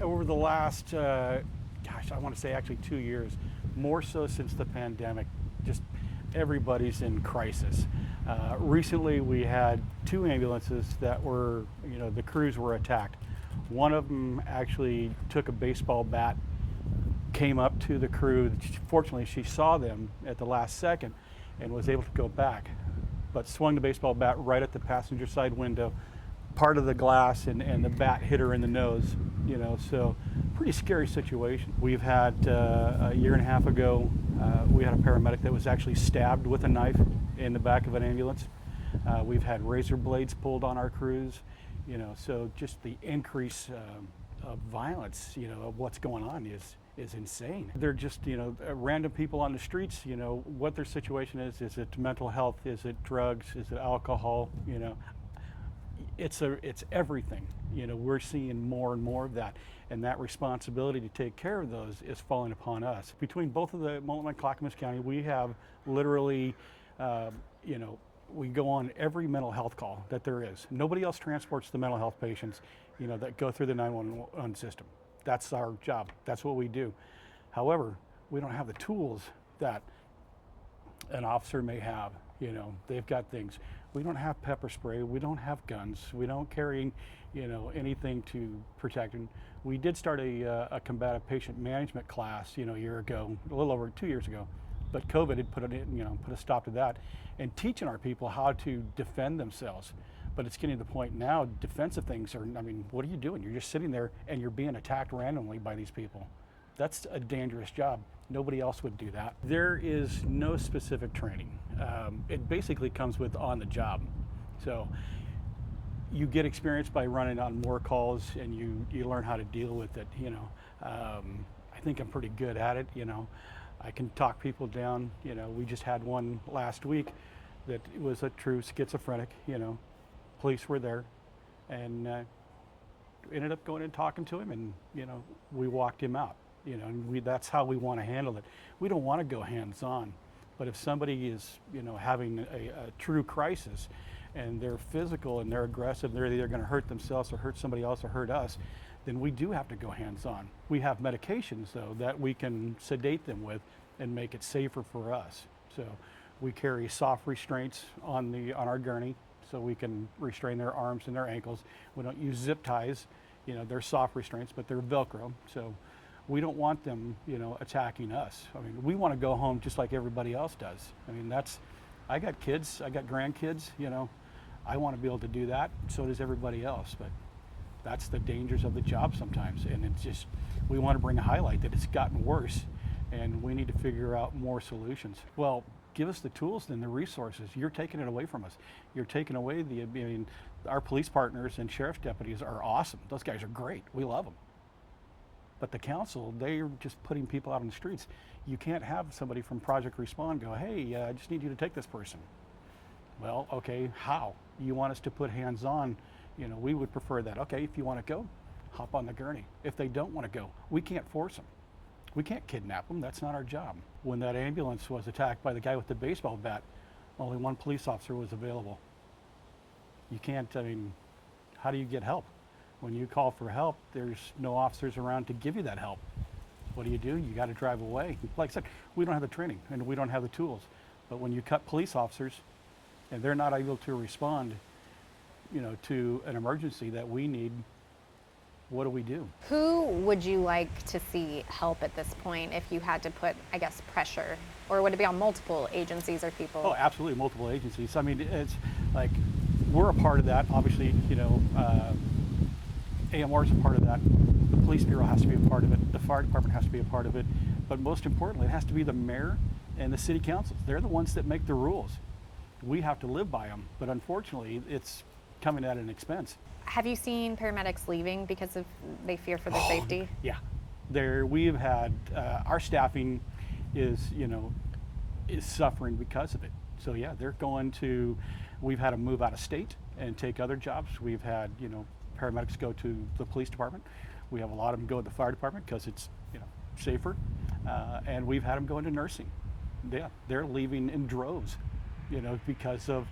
over the last, I want to say actually 2 years, more so since the pandemic, just everybody's in crisis. Recently we had 2 ambulances that were, the crews were attacked. One of them actually took a baseball bat, came up to the crew. Fortunately, she saw them at the last second and was able to go back, but swung the baseball bat right at the passenger side window. Part of the glass and the bat hit her in the nose, so pretty scary situation. We've had a year and a half ago, we had a paramedic that was actually stabbed with a knife in the back of an ambulance. We've had razor blades pulled on our crews, so just the increase of violence, of what's going on is insane. They're just, random people on the streets, what their situation is. Is it mental health? Is it drugs? Is it alcohol? It's everything. We're seeing more and more of that, and that responsibility to take care of those is falling upon us. Between both of the Multnomah and Clackamas County, we have literally, we go on every mental health call that there is. Nobody else transports the mental health patients, that go through the 911 system. That's our job. That's what we do. However, we don't have the tools that an officer may have. They've got things. We don't have pepper spray. We don't have guns. We don't carry, anything to protect. And we did start a combative patient management class, a year ago, a little over 2 years ago. But COVID had put a stop to that, and teaching our people how to defend themselves. But it's getting to the point now, defensive things are, what are you doing? You're just sitting there and you're being attacked randomly by these people. That's a dangerous job. Nobody else would do that. There is no specific training. It basically comes with on the job. So you get experience by running on more calls, and you learn how to deal with it. I think I'm pretty good at it. I can talk people down. We just had one last week that was a true schizophrenic. Police were there, and ended up going and talking to him, and we walked him out. And that's how we want to handle it. We don't want to go hands-on, but if somebody is having a true crisis, and they're physical and they're aggressive, they're either going to hurt themselves or hurt somebody else or hurt us, then we do have to go hands-on. We have medications though that we can sedate them with and make it safer for us. So we carry soft restraints on our gurney, so we can restrain their arms and their ankles. We don't use zip ties. They're soft restraints, but they're Velcro. So we don't want them, attacking us. We want to go home just like everybody else does. I got kids, I got grandkids, I want to be able to do that. So does everybody else. But that's the dangers of the job sometimes. And it's just, we want to bring a highlight that it's gotten worse, and we need to figure out more solutions. Well, give us the tools and the resources. You're taking it away from us. You're taking away our police partners and sheriff's deputies are awesome. Those guys are great. We love them. But the council, they're just putting people out on the streets. You can't have somebody from Project Respond go, hey, I just need you to take this person. Well, okay, how? You want us to put hands on, we would prefer that. Okay, if you want to go, hop on the gurney. If they don't want to go, we can't force them. We can't kidnap them, that's not our job. When that ambulance was attacked by the guy with the baseball bat, only one police officer was available. You can't, how do you get help? When you call for help, there's no officers around to give you that help. What do? You got to drive away. Like I said, we don't have the training and we don't have the tools. But when you cut police officers and they're not able to respond, to an emergency that we need, what do we do? Who would you like to see help at this point if you had to put, pressure? Or would it be on multiple agencies or people? Oh, absolutely, multiple agencies. It's like, we're a part of that, obviously, AMR is a part of that. The police bureau has to be a part of it. The fire department has to be a part of it. But most importantly, it has to be the mayor and the city councils. They're the ones that make the rules. We have to live by them. But unfortunately, it's coming at an expense. Have you seen paramedics leaving because they fear for their safety? Yeah. We've had, our staffing is suffering because of it. So yeah, we've had to move out of state and take other jobs. We've had, paramedics go to the police department. We have a lot of them go to the fire department because it's safer, and we've had them go into nursing. Yeah, they're leaving in droves, because of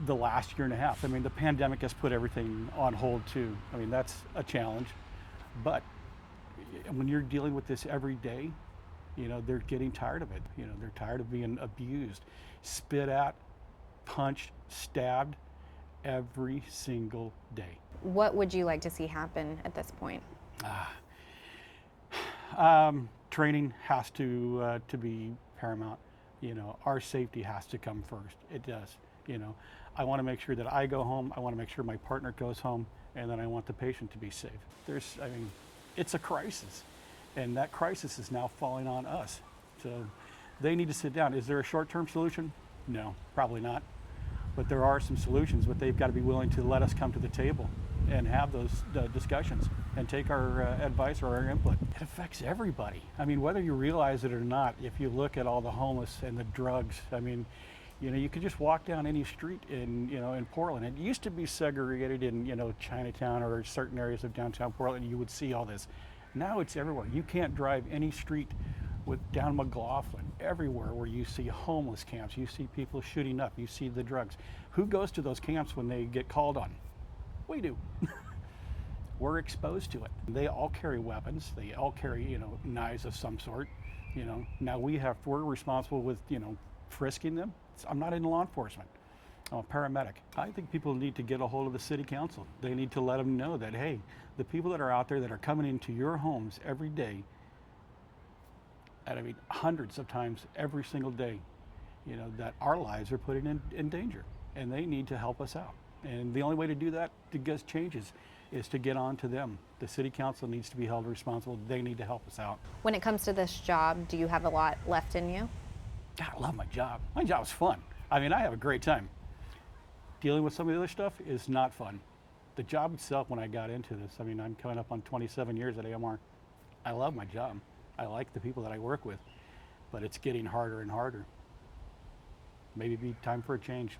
the last year and a half. The pandemic has put everything on hold too. That's a challenge. But when you're dealing with this every day, they're getting tired of it. They're tired of being abused, spit at, punched, stabbed every single day. What would you like to see happen at this point? Training has to be paramount. Our safety has to come first. It does. I want to make sure that I go home. I want to make sure my partner goes home, and then I want the patient to be safe. It's a crisis, and that crisis is now falling on us. So they need to sit down. Is there a short-term solution? No, probably not. But there are some solutions, but they've got to be willing to let us come to the table and have those discussions and take our advice or our input. It affects everybody. Whether you realize it or not, if you look at all the homeless and the drugs, you could just walk down any street in Portland. It used to be segregated in, Chinatown or certain areas of downtown Portland. You would see all this. Now it's everywhere. You can't drive any street down McLaughlin, everywhere where you see homeless camps, you see people shooting up, you see the drugs. Who goes to those camps when they get called on? We do. We're exposed to it. They all carry weapons. They all carry, knives of some sort. Now we're responsible with, frisking them. I'm not in law enforcement. I'm a paramedic. I think people need to get a hold of the city council. They need to let them know that, hey, the people that are out there that are coming into your homes every day, and hundreds of times every single day, that our lives are put in danger, and they need to help us out. And the only way to do that, to get changes, is to get on to them. The city council needs to be held responsible. They need to help us out. When it comes to this job, do you have a lot left in you? God, I love my job. My job's fun. I have a great time. Dealing with some of the other stuff is not fun. The job itself, when I got into this, I'm coming up on 27 years at AMR. I love my job. I like the people that I work with, but it's getting harder and harder. Maybe it'd be time for a change.